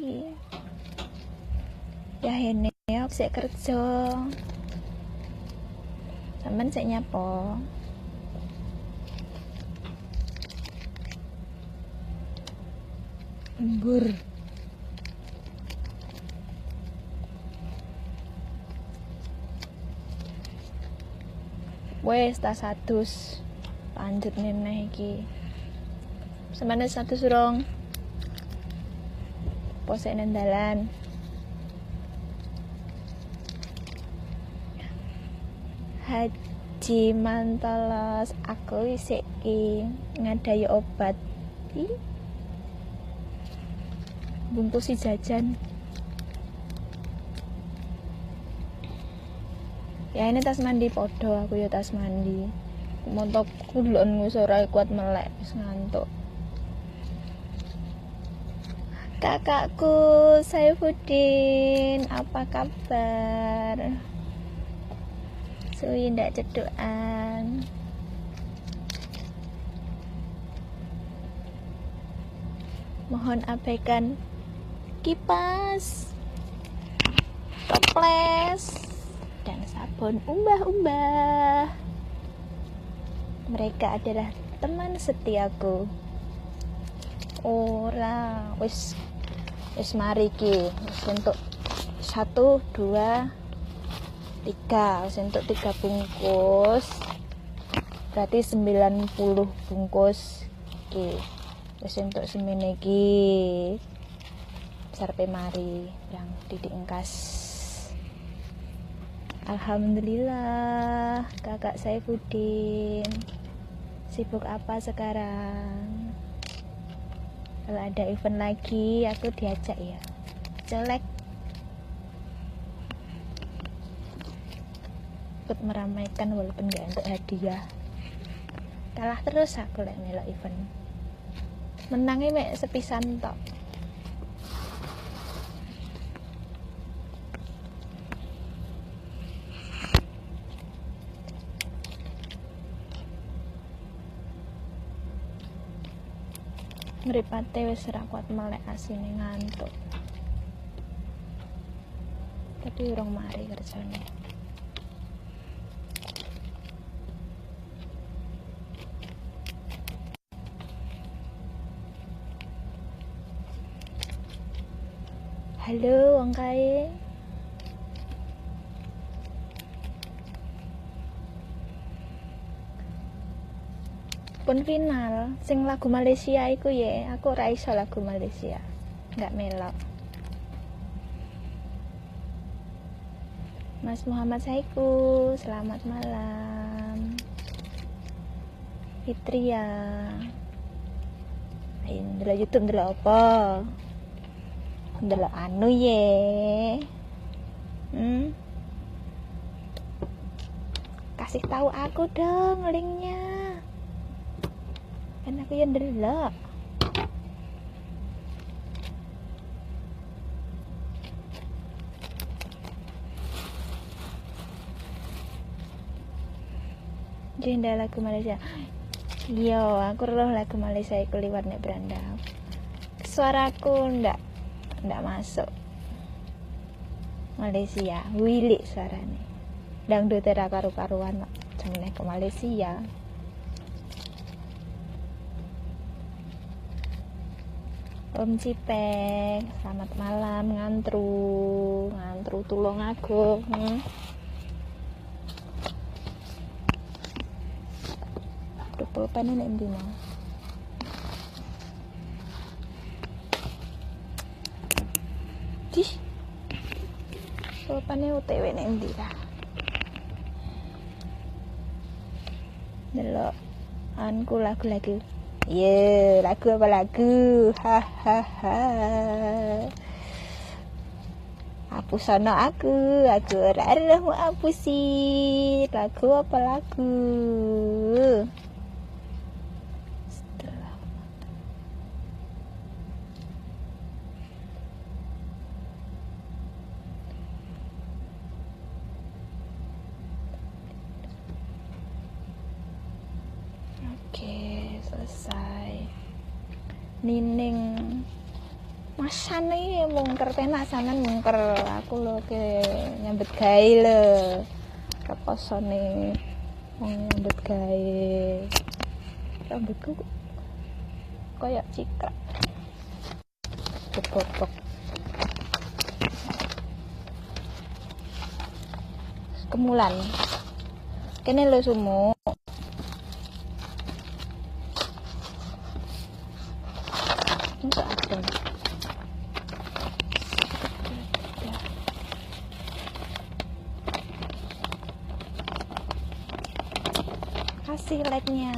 iki. Ya ini aku sik kerja. Sampeyan sik nyapo? Embur. Wes tas 100. Lanjut meneh iki. Sampeyan 100 urung? Posek nang dalan. Haji Mantolos, aku isik ki ngadai obat. Ih. Bungkus si jajan. Ya ini tas mandi podo, aku ya tas mandi. Montok kulon wis ora kuat melek, wis ngantuk. Kakakku Saifuddin, apa kabar? Suwi ndak cedukan. Mohon abaikan kipas, toples, dan sabun umbah-umbah. Mereka adalah teman setiaku. Ora, wis mari ki. Wis untuk 1, 2, 3. Wis untuk 3 bungkus. Berarti 90 bungkus ki. Wis untuk semene iki. Sarpe mari yang didik engkas. Alhamdulillah, Kakak Saifuddin. Sibuk apa sekarang? Kalau ada event lagi, aku diajak ya. Jelek. Ikut meramaikan walaupun gak untuk hadiah. Kalah terus aku lek melok event. Menangnya mek sepisan tok. Mripate wis ora kuat melek asine ngantuk. Tapi urung mari kerjane. Halo wong kae. Pun final sing lagu Malaysia iku ya, aku ora iso lagu Malaysia. Enggak melok. Mas Muhammad Saiku, selamat malam. Fitria. Ayo ndelok YouTube ndelok apa? Ndelok anu ye. Kasih tahu aku dong linknya. Kan aku yang ndelok. Jenda lagu Malaysia. Yo, aku roh lagu Malaysia iku liwat nek beranda. Suaraku ndak masuk. Malaysia, wilik suarane. Dangdut ora karu-karuan kok. Jenenge ke Malaysia. Om Cipek, selamat malam ngantru tulung aku. Pulpen nek ndi mau? Dih. Pulpene UTW nek ndi ta? Delok anku lagu-lagu. Ye, lagu apa lagu? Hahaha. Hapusono aku ora arep mau hapusi. Lagu apa lagu? Oke, selesai. Nining Masane mungker penak sampean mungker aku lho ke nyambet gawe lho. Keposone wong nyambet gawe. Rambutku kayak cikrak. Kepopok. Kemulan. Kene lho sumuk. Enggak ada. Kasih like-nya.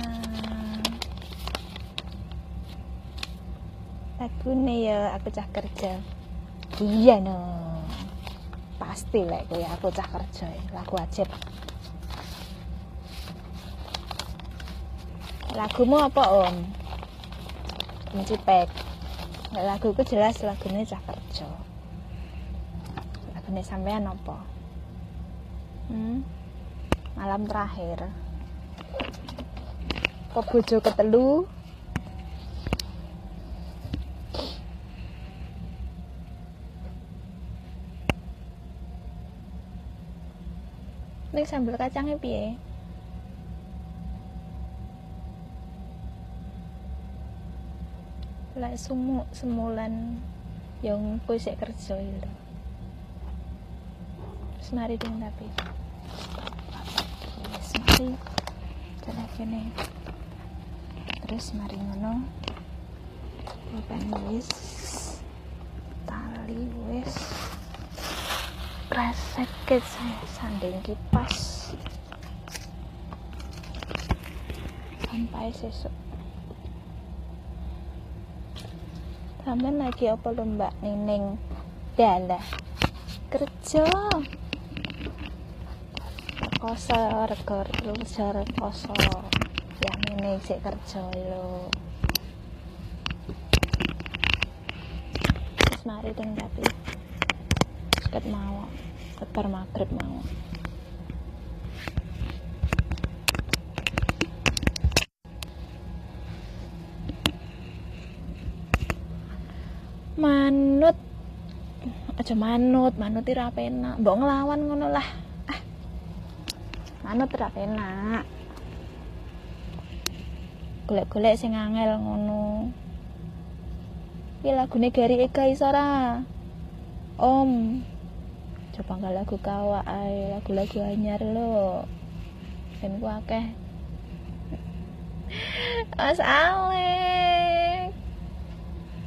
Lagune ya aku cah kerja. Iya no. Pasti like ya aku cah kerja. Lagu wajib. Lagumu apa Om? Mencipek. Laguku jelas lagunya cah kerja. Lagunya sampean apa? Malam terakhir. Kok bojo ketelu? Nek sambel kacangnya piye? Lek sumuk semulan yang kowe sik kerja lho. Terus mari ding tapi. Wis mari. Cara kene. Terus mari ngono. Bukan wis. Tali wis. Reseket saya sanding kipas. Sampai sesuk. Sampeyan lagi apa lho Mbak Nining? Dalah. Kerja. Rekoso regor kerja rekoso. Ya Nining sik kerja lho. Terus mari deng tapi. Ket mau. Ket bar magrib mau. Manut aja manut ora penak mbok nglawan ngono lah manut ora penak golek-golek sing angel ngono iki lagune Gary Ega iso ora Om coba nggak lagu kawak ae lagu-lagu anyar lo ben ku akeh Mas Alek.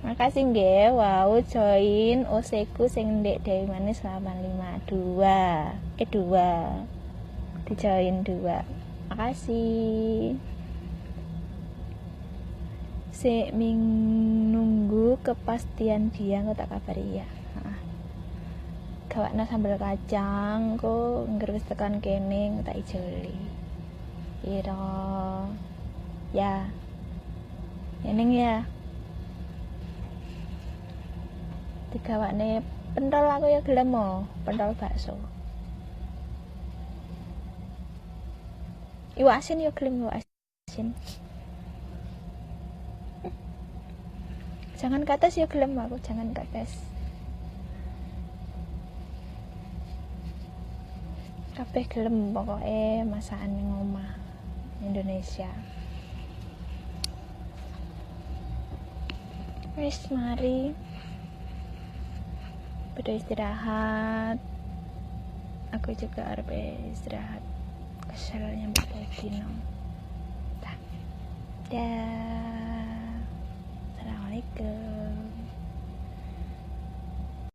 Makasih nggih, wow join oseku sing ndek Dewi Manis 852. 2. Di-join 2. Makasih. Nunggu kepastian dia kok tak kabari ya. Heeh. Gawakna sambel kacang kok ngger wis tekan kene tak ijoli. Ira. Ya. Eneng ya. Digawakne pentol aku ya gelem mo, pentol bakso. Iwak asin ya gelem iwak asin. Jangan kates ya gelem aku, jangan kates. Kabeh gelem pokoke masakan ning omah Indonesia. Wis mari. Pada istirahat. Aku juga harus istirahat. Keselnya berdino. Dah. Assalamualaikum.